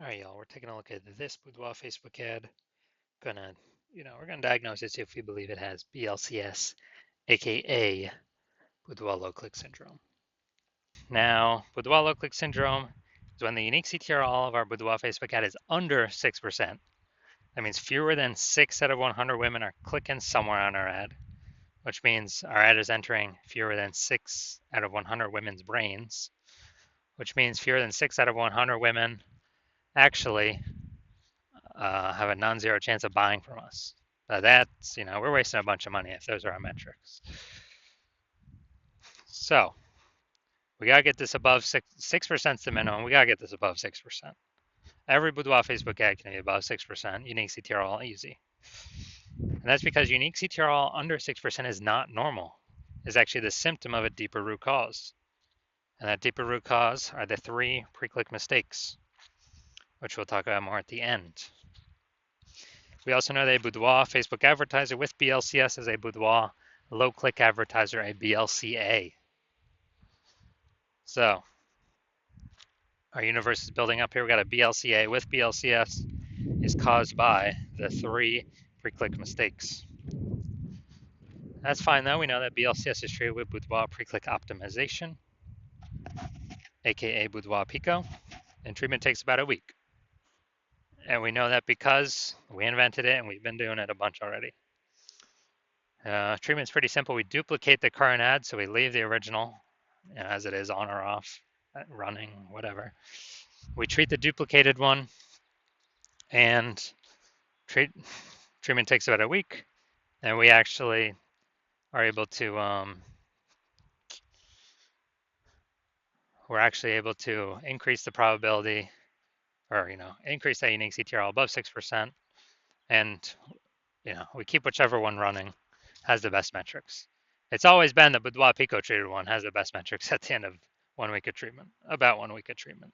All right, y'all, we're taking a look at this Boudoir Facebook ad. We're gonna diagnose it, see if we believe it has BLCS, aka Boudoir low click syndrome. Now, Boudoir low click syndrome is when the unique CTRL of our Boudoir Facebook ad is under 6%. That means fewer than 6 out of 100 women are clicking somewhere on our ad, which means our ad is entering fewer than 6 out of 100 women's brains, which means fewer than 6 out of 100 women actually have a non-zero chance of buying from us. That's, we're wasting a bunch of money if those are our metrics. So we gotta get this above 6% is the minimum. We gotta get this above 6%. Every Boudoir Facebook ad can be above 6%. Unique CTRL easy, and that's because unique CTRL under 6% is not normal. It's actually the symptom of a deeper root cause, and that deeper root cause are the 3 pre-click mistakes, which we'll talk about more at the end. We also know that a Boudoir Facebook advertiser with BLCS is a Boudoir low-click advertiser, a BLCA. So our universe is building up here. We got a BLCA with BLCS is caused by the 3 pre-click mistakes. That's fine though. We know that BLCS is treated with Boudoir pre-click optimization, aka Boudoir Pico, and treatment takes about a week. And we know that because we invented it and we've been doing it a bunch already. Treatment's pretty simple. We duplicate the current ad, so we leave the original as it is, on or off, running, whatever. We treat the duplicated one, and treatment takes about a week, and we actually are able to increase the probability, or increase that unique CTRL above 6%, and we keep whichever one running has the best metrics. It's always been the Boudoir Pico treated one has the best metrics at the end of 1 week of treatment, about 1 week of treatment.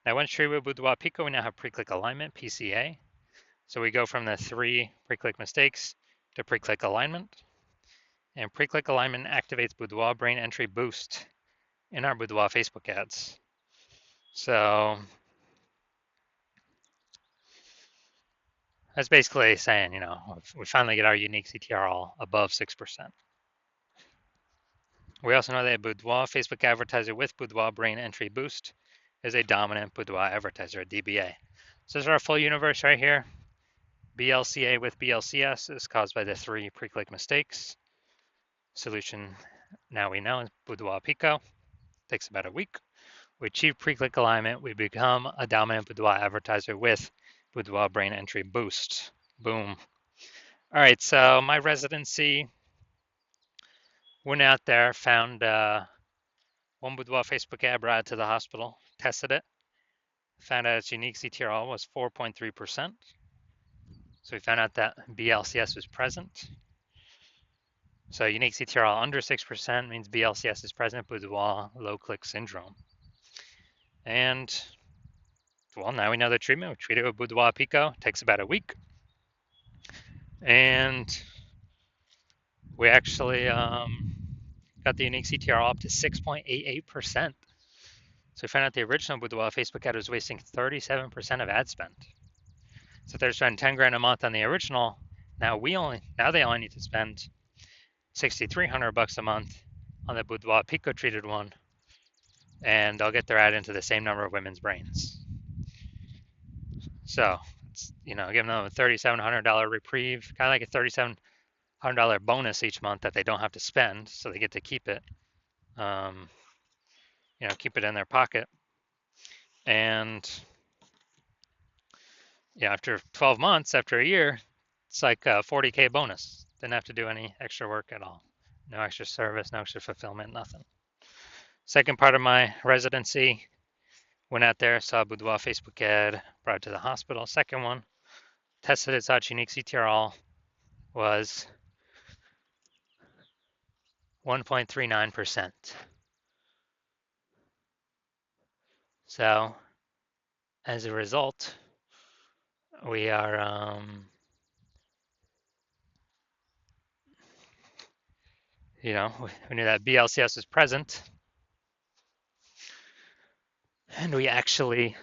Now, once treated with Boudoir Pico, we now have pre-click alignment, PCA. So we go from the 3 pre-click mistakes to pre-click alignment. And pre-click alignment activates Boudoir brain entry boost in our Boudoir Facebook ads. So that's basically saying, we finally get our unique CTRL above 6%. We also know that a Boudoir Facebook advertiser with Boudoir brain entry boost is a dominant Boudoir advertiser, a DBA. So this is our full universe right here. BLCA with BLCS is caused by the 3 pre-click mistakes. Solution, now we know, is Boudoir Pico. Takes about a week. We achieve pre-click alignment. We become a dominant Boudoir advertiser with Boudoir brain entry boost. Boom. All right, so my residency, went out there, found one Boudoir Facebook ad, brought it to the hospital, tested it, found out its unique CTRL was 4.3%. So we found out that BLCS was present. So unique CTRL under 6% means BLCS is present, Boudoir low click syndrome. And well, now we know the treatment. We treat it with Boudoir Pico. It takes about a week. And we actually got the unique CTRL up to 6.88%. So we found out the original Boudoir Facebook ad was wasting 37% of ad spend. So if they're spending 10 grand a month on the original, now they only need to spend $6,300 a month on the Boudoir Pico treated one, and they'll get their ad into the same number of women's brains. So it's, giving them a $3,700 reprieve, kind of like a $3,700 bonus each month that they don't have to spend, so they get to keep it, keep it in their pocket. And after 12 months, after a year, it's like a 40K bonus. Didn't have to do any extra work at all. No extra service, no extra fulfillment, nothing. Second part of my residency, went out there, saw a Boudoir Facebook ad, brought it to the hospital. Second one, tested its unique CTRL was 1.39%. So as a result, we are we knew that BLCS was present, and we actually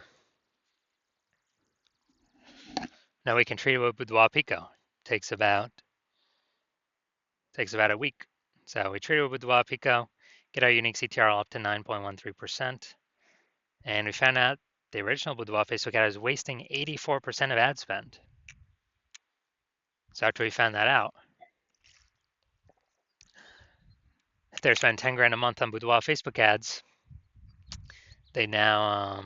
Now we can treat it with Boudoir Pico. Takes about a week. So we treat it with Boudoir Pico, get our unique CTR up to 9.13%, and we found out the original Boudoir Facebook ad is wasting 84% of ad spend. So after we found that out, if they're spending 10 grand a month on Boudoir Facebook ads, they now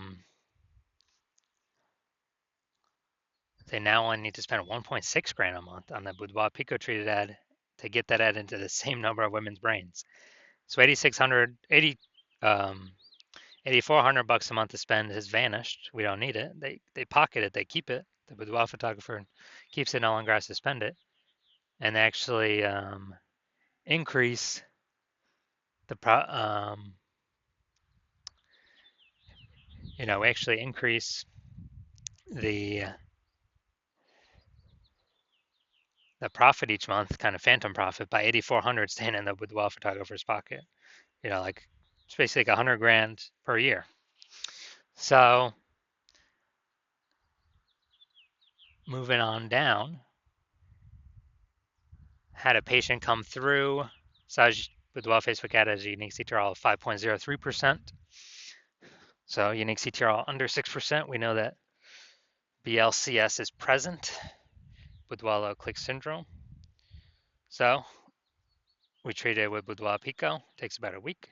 only need to spend 1.6 grand a month on the Boudoir Pico treated ad to get that ad into the same number of women's brains. So 8,400 bucks a month to spend has vanished. We don't need it. They pocket it. They keep it. The boudoir photographer keeps it. No longer has to spend it, and they actually increase the we actually increase the profit each month, kind of phantom profit, by 8,400 staying in the boudoir photographer's pocket. Like it's basically like 100 grand per year. So moving on down, had a patient come through. Saj Boudoir Facebook ad has a unique CTRL of 5.03%. So unique CTRL under 6%. We know that BLCS is present, Boudoir low click syndrome. So we treated it with Boudoir Pico. Takes about a week.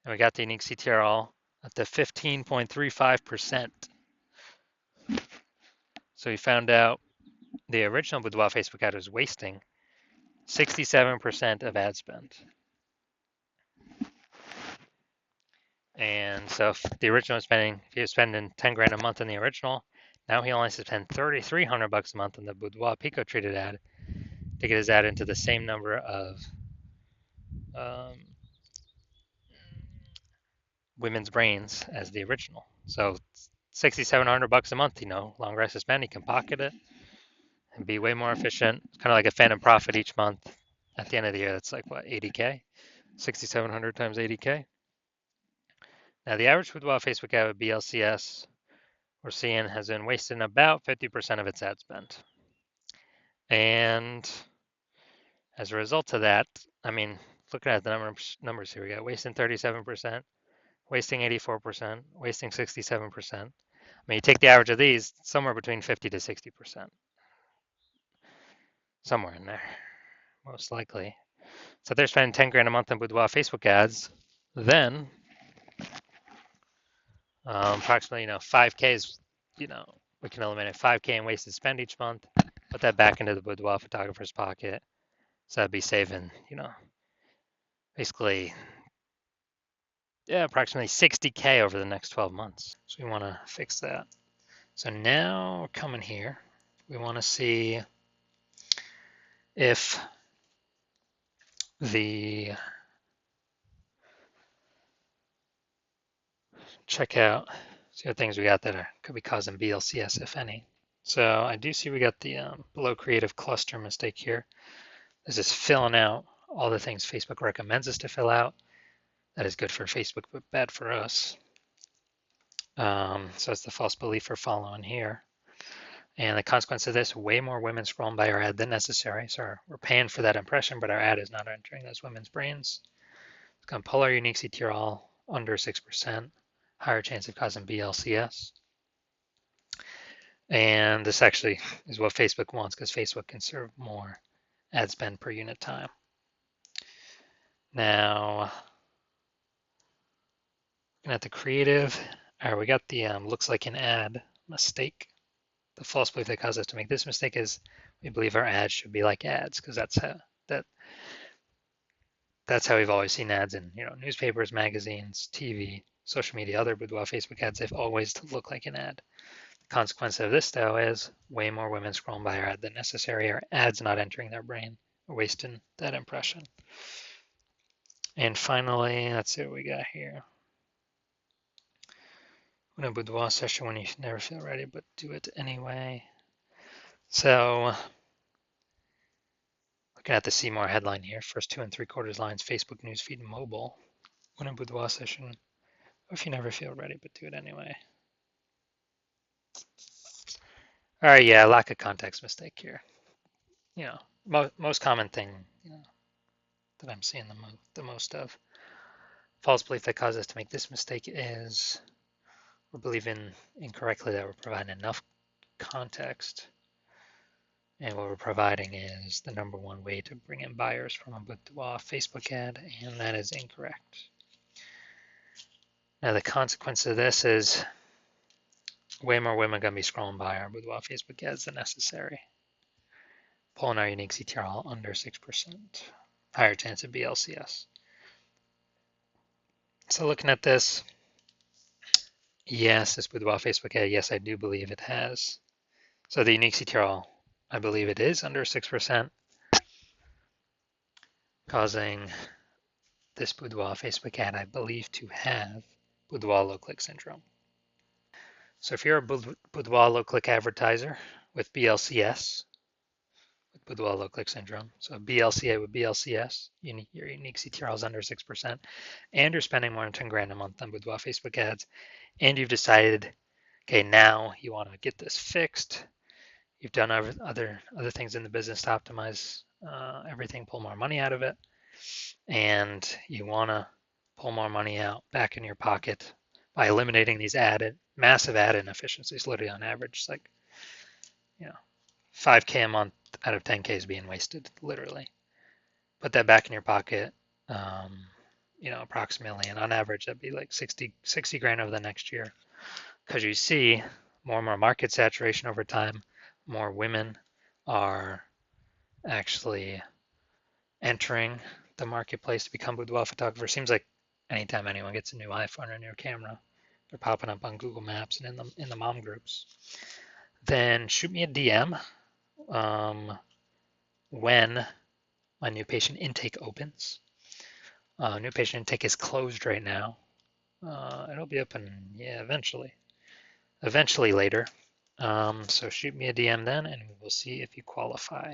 And we got the unique CTRL at the 15.35%. So we found out the original Boudoir Facebook ad was wasting 67% of ad spend. And so if the original if he was spending 10 grand a month on the original, now he only has to spend 3,300 bucks a month on the Boudoir Pico treated ad to get his ad into the same number of women's brains as the original. So 6,700 bucks a month, longer has to spend. He can pocket it and be way more efficient. It's kind of like a phantom profit each month. At the end of the year, that's like what, 80K? 6,700 times 80K. Now the average Boudoir Facebook ad with BLCS we're seeing has been wasting about 50% of its ad spend. And as a result of that, looking at the numbers here, we got wasting 37%, wasting 84%, wasting 67%. You take the average of these, somewhere between 50 to 60%. Somewhere in there, most likely. So if they're spending 10 grand a month on Boudoir Facebook ads, then approximately 5K is, we can eliminate 5K in wasted spend each month, put that back into the Boudoir photographer's pocket. So that'd be saving, basically, approximately 60K over the next 12 months. So we want to fix that. So now we're coming here. We want to see if see what things we got that could be causing BLCS, if any. So I do see we got the below creative cluster mistake here. This is filling out all the things Facebook recommends us to fill out. That is good for Facebook, but bad for us. So it's the false belief we're following here. And the consequence of this, way more women scrolling by our ad than necessary. So we're paying for that impression, but our ad is not entering those women's brains. It's going to pull our unique CTRL under 6%, higher chance of causing BLCS. And this actually is what Facebook wants because Facebook can serve more ad spend per unit time. Now, looking at the creative, all right, we got the looks like an ad mistake. The false belief that caused us to make this mistake is we believe our ads should be like ads because that's how we've always seen ads in newspapers, magazines, TV, social media, other Boudoir Facebook ads. They've always looked like an ad. The consequence of this though is way more women scrolling by our ad than necessary. Our ads not entering their brain, wasting that impression. And finally, let's see what we got here. In a boudoir session when you never feel ready, but do it anyway. So, looking at the See More headline here, first 2 3/4 lines, Facebook newsfeed mobile. When a boudoir session, or if you never feel ready, but do it anyway. All right, yeah, lack of context mistake here. You know, most common thing, that I'm seeing the most of. False belief that causes us to make this mistake is we're believing incorrectly that we're providing enough context. And what we're providing is the number one way to bring in buyers from a Boudoir Facebook ad, and that is incorrect. Now, the consequence of this is way more women are going to be scrolling by our Boudoir Facebook ads than necessary. Pulling our unique CTR under 6%. Higher chance of BLCS. So looking at this, yes, this Boudoir Facebook ad, yes, I do believe it has. So the unique CTR, I believe it is under 6%, causing this Boudoir Facebook ad, I believe, to have Boudoir low-click syndrome. So if you're a Boudoir low-click advertiser with BLCS, with Boudoir low-click syndrome, so BLCA with BLCS, your unique CTR is under 6%, and you're spending more than 10 grand a month on Boudoir Facebook ads, and you've decided, okay, now you want to get this fixed. You've done other things in the business to optimize everything, pull more money out of it, and you want to pull more money out back in your pocket by eliminating these massive ad inefficiencies. Literally on average, it's like 5K a month out of 10K is being wasted, literally. Put that back in your pocket, approximately, and on average that'd be like 60 grand over the next year, because you see more and more market saturation over time. More women are actually entering the marketplace to become boudoir photographers. Seems like anytime anyone gets a new iPhone or a new camera, they're popping up on Google Maps and in the mom groups. Then shoot me a DM when my new patient intake opens. New patient intake is closed right now. It'll be open, eventually later. So shoot me a DM then, and we will see if you qualify.